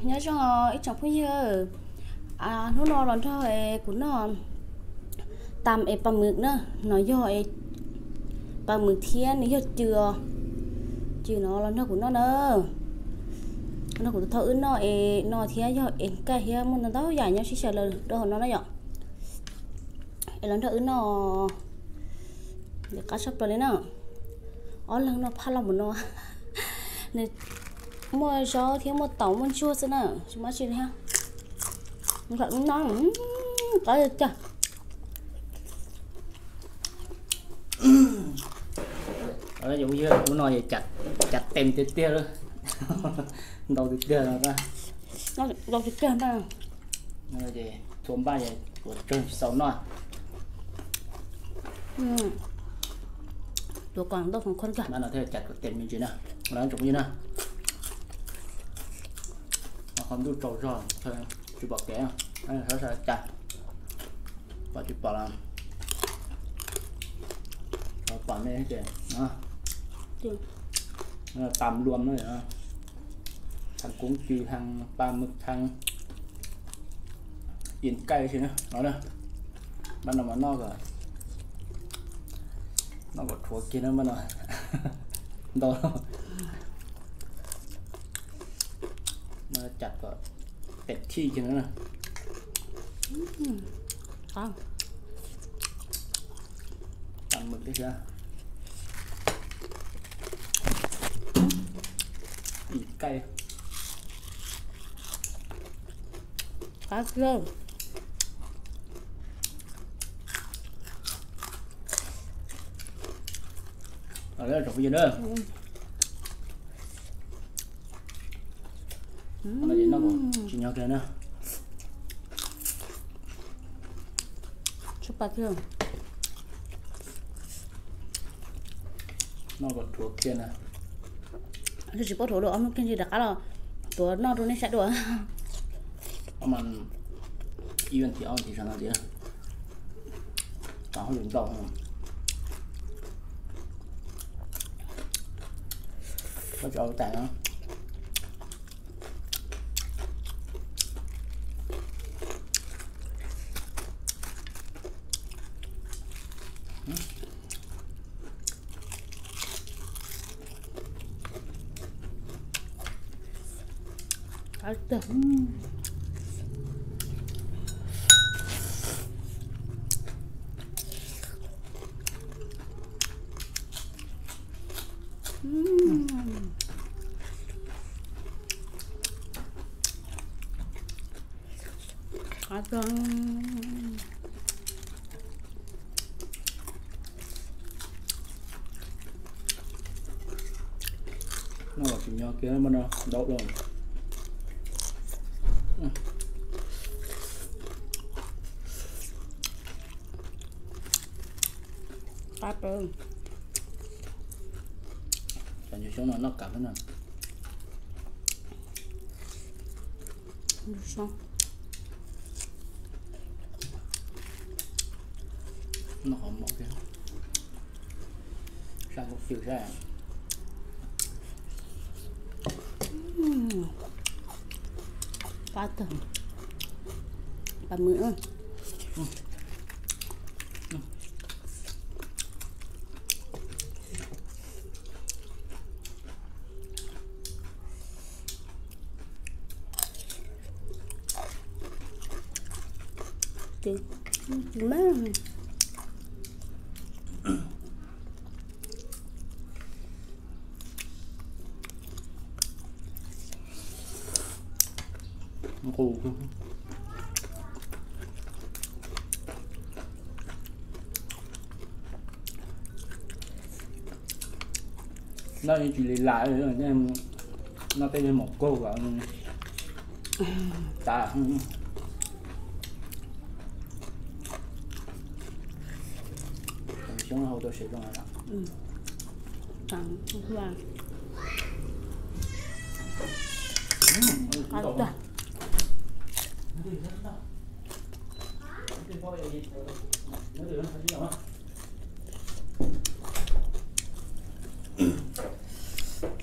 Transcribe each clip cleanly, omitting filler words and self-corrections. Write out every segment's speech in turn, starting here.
nhớ cho ít chọc hơi nó lo lần cho của nó tạm bằng mực nữa nó do bằng mực thiên nó chưa nó lần cho của nó nữa nó của thợ nó thiên do cái here muốn nó đâu dài nhau chỉ là đâu nó vậy lần thợ nó để cá sấu lên nào lần nó pha lòng một nó này mua gió thiếu một tàu mua chua thế nào chúng ta chuyện ha nó có được chưa ở giống như nó nói chặt tem tiết tiết rồi đầu tiết tiết là ta nó đầu tiết tiết ta nó gì thốn ba vậy của trên sáu nọ tôi còn đâu còn con cả nó là thế chặt tem như thế nào nó giống như nào nó không đủ trâu rồi thôi chỉ bỏ kẻ nó sẽ chặt và chỉ bỏ làm bỏ này kìa đó nó tầm luôn đó vậy thằng cũng trừ thằng ba mực thằng yên cay chứ nó đây ban đầu mà nó rồi nó có thua kia nó ban đầu đâu nó chặt vào tẹt chi chứ nữa nè không tầm mực đấy chưa cay cá rơ ở đây trồng gì nữa nó gì nó còn chỉ nhau kia nữa chúc bà thương nó còn thuộc kia nè tôi chỉ có thổ đồ ông cái gì đã cá làตัวนอกตรงนี้ใช่ด้วย มัน医院体奥体上那点，然后领导我找个蛋啊，好的。好的。nó là chỉ nhau kia nó bên đâu rồi. Ba bơ. Còn nhiều chỗ nó cả cái này. Sao? Nó không một cái. Sang một chiều ra. Ba tầng. Ba mỡ. Chứ má Cù nó chỉ lại rồi em nó tên một cô và ta xuống hậu tôi sẽ trong này đó. Chẳng vàng. Ăn được.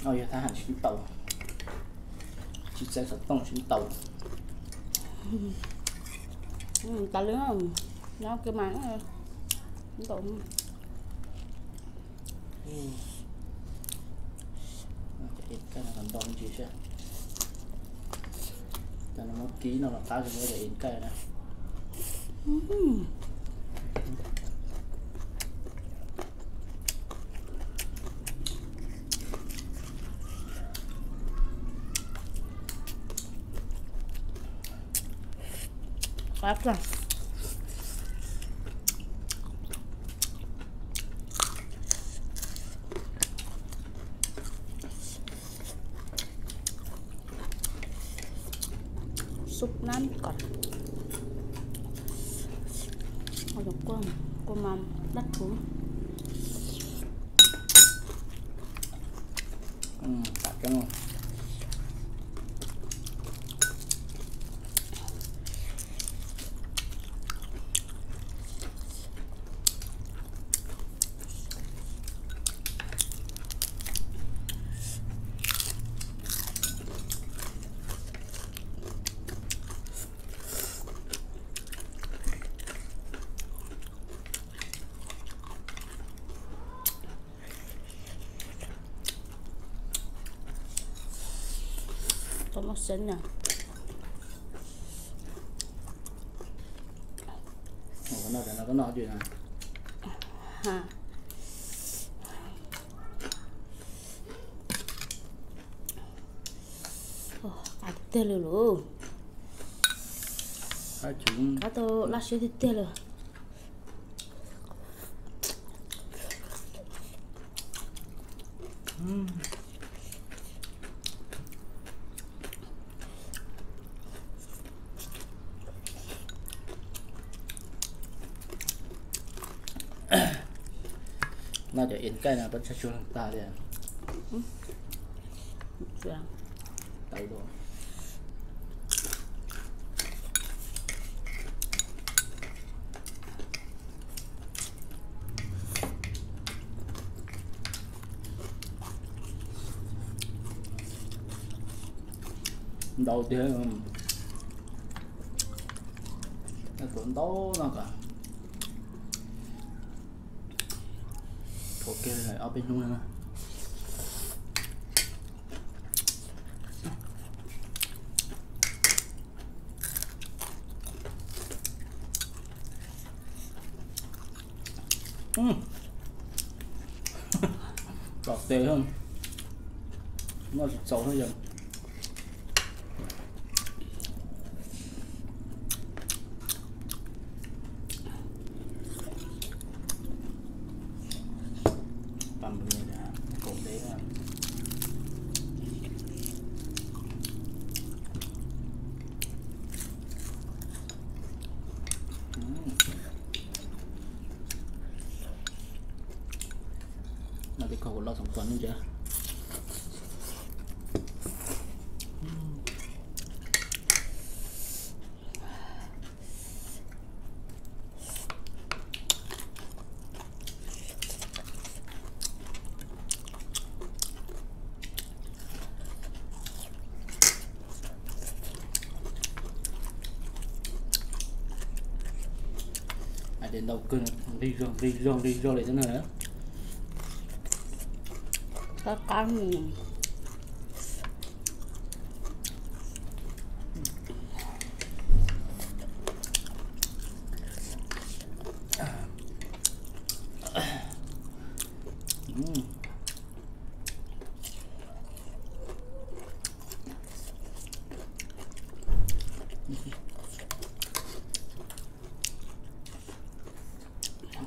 Ôi giờ ta hành xíu tàu chỉ sẽ tông trên tàu tao lớn không nó cái máng rồi tụng cái là còn đông gì chứ cho nó một ký nó là phá cho nó để in cái này phát ra súp nám cònเอาดอกกล้วยมาดัดถุง tạt cái ngon có mắc xinh nè nó có nọ chuyện này ha à tê luôn hai chúng cá tô lá xí tê luôn nó để in cái nào vẫn sẽ chua ta đi tay đồ đầu tiên cái cuốn tố nó cả ok này ở bên luôn nè đọt tê hơn nó xấu hơn rồi bằng người đã cổ tế là nó đi cầu lo sống tuần luôn chưa đến đầu cơn đi rong lại thế này á có con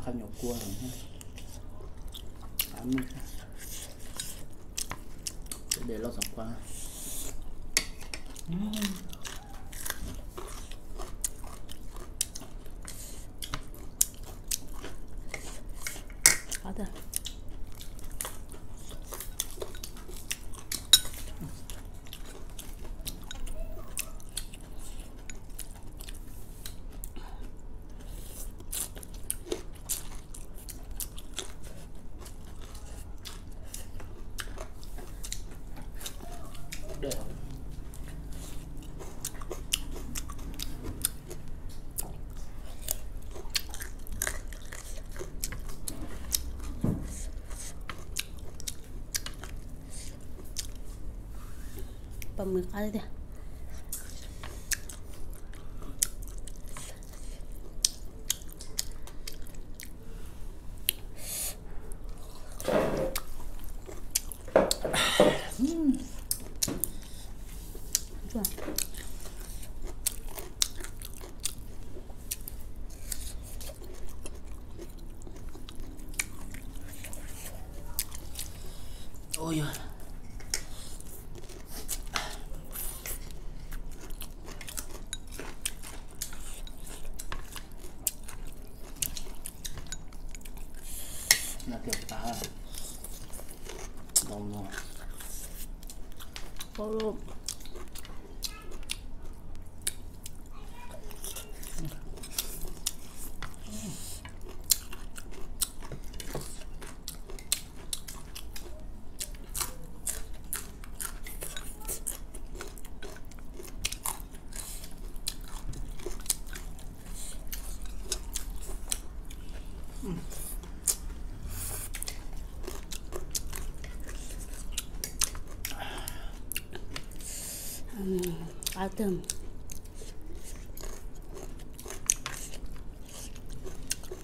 khăn nhỏ cua rồi ha để lo sòng qua có thôi Bầm mực ăn đi. Rồi. Ôi giời. Là kiểu cá đồng rồi. Có luôn. Cá tôm.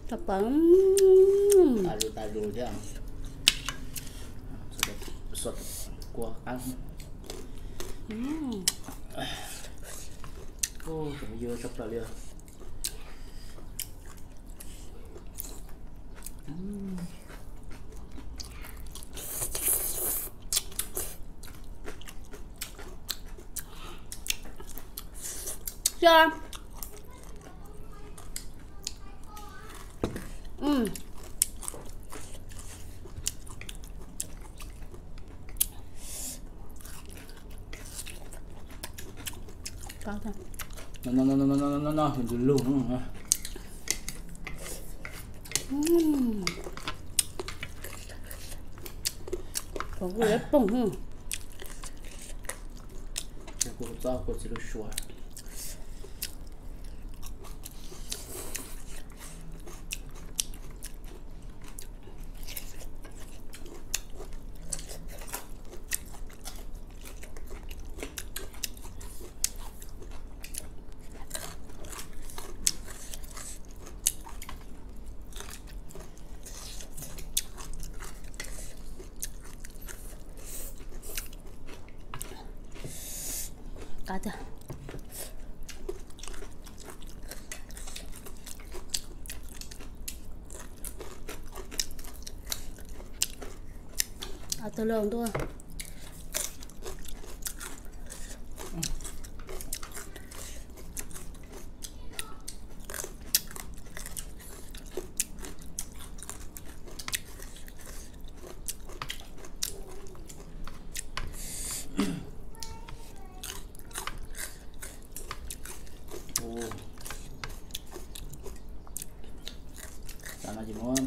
Tập bấm. Taruh dia. Sốt của ăn. Ô, chúng dưa sắp rồi liền. Chưa? Có thôi. No, mình dulu. Có cái lép bông hả? Aku tahu aku tidak sure. Cá thôi. Tôi lồng thôi. Sama Jimon.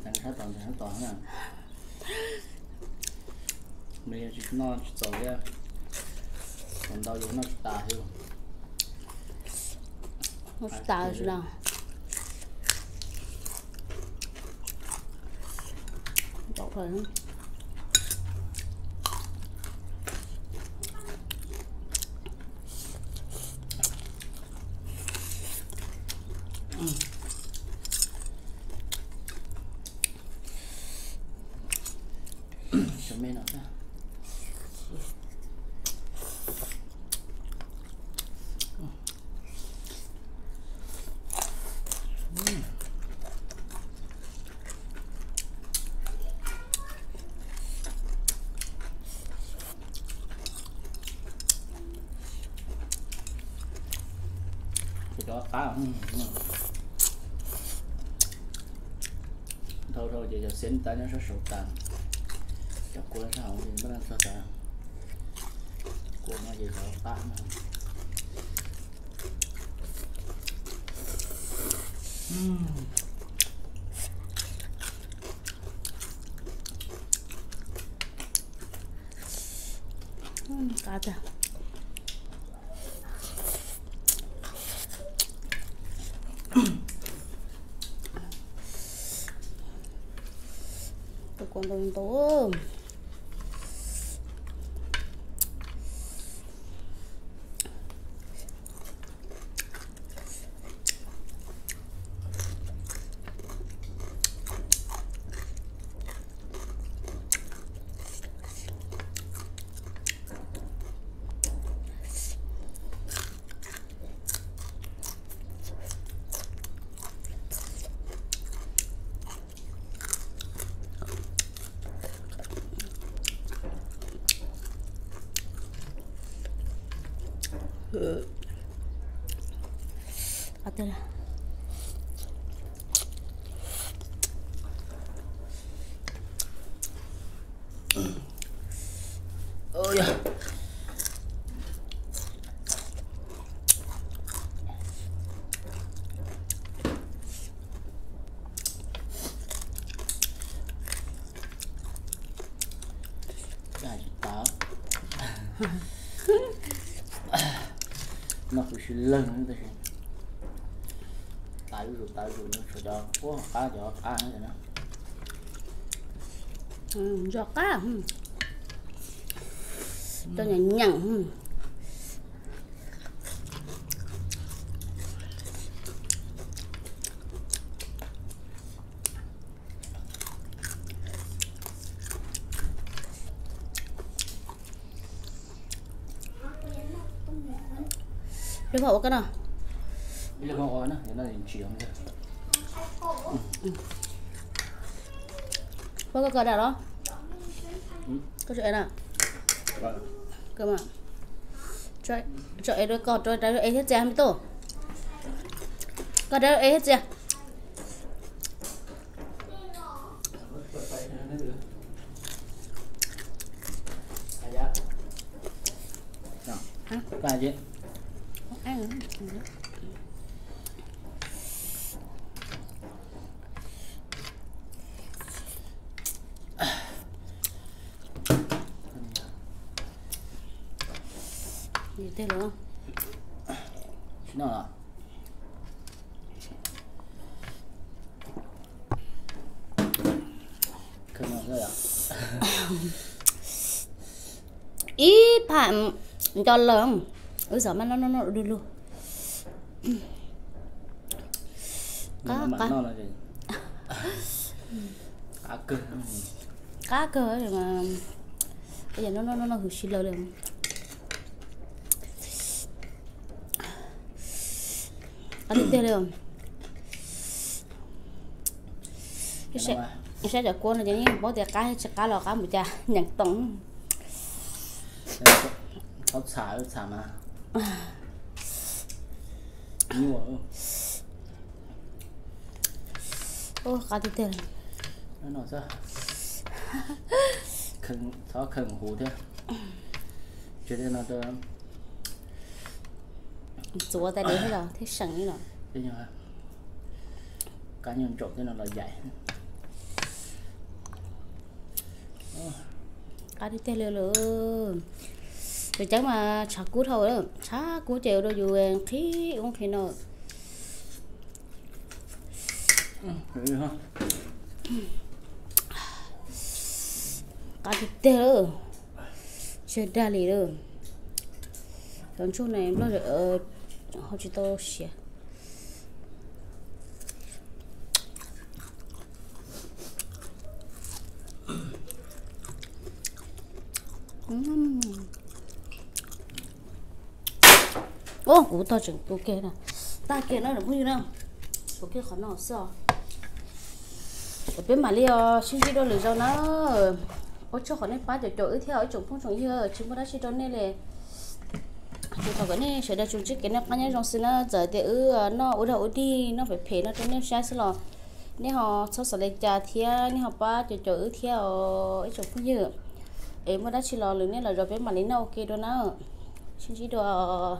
Đang hát toàn nè. Bây giờ chỉ nó走ra. Còn đâu giờ nó tà hiểu. Nó tà rồi nào. Đậu phải không? Cho men nào ra. Thì đó cá thôi giờ xin ta nó sẽ sầu tàn cho cuốn sao thì nó sao cả cuốn nó gì sầu tàn Cá thôi. Tôi có tồn tố Atau lah. Oh ya. Nó phải xí lần nữa thôi. Tái rồi nó cho cho cá nữa nè. Giọt cá. Cho nhằn. Đưa vào cái nào? Bây giờ con nó, nó liền chuyển thôi. Có cái nào đó? Có chuyện nào? Cơ mà. Cho em đôi con cho em hết ra mới tổ. Con đó em hết ra. Hả? Cái gì? Ăn. Gì thế luôn? Nó là không nó rồi à? Ý phạm cho lợn. Giờ mà nó đưa luôn. Nó là gì? Cá cơ rồi mà bây giờ nó hư xì lơ liền. Ăn đi tiêu luôn. Cái xe chở cuốn là như bó tiệc cá lò cá một cha nhận tổng. Nó xả mà. Nhiều rồi. Ô cá đi tiêu. Nó sao? Khẩn hú thế. Cho nên nó chúa tay đấy hết rồi, thế sẵn như nào. Thế nhưng mà cá nhân trộn thế nào là dạy. Cá đi tiêu luôn. Rồi chắc mà chả cú thôi đó, chả cú chèo đâu dù khí không khí nào. Vậy hả? Cá đi tiêu chơi đa lì rồi. Còn chỗ này em nói được họ chỉ to xỉa. Ô, cú to chừng cú kia nè. Ta kia nó được bao nhiêu đâu? Cú kia khó nào sao? Ở bên mà liều xin gì đâu lười đâu nó. Ôi cho khó nên bắt được chỗ theo ở chỗ phong trồng như chúng ta đã chỉ đâu nên là chúng ta cái này sẽ để chúng chỉ cái này cái trong xin nó giờ thì nó ở đâu đi nó phải phê nó cho nên sai sẽ là nếu họ sau sẽ lấy trà theo nếu họ bắt được chỗ theo ở chỗ phong như em mới đã chỉ lo lười nên là rồi bên mà lấy nào ok đâu nó xin chỉ đồ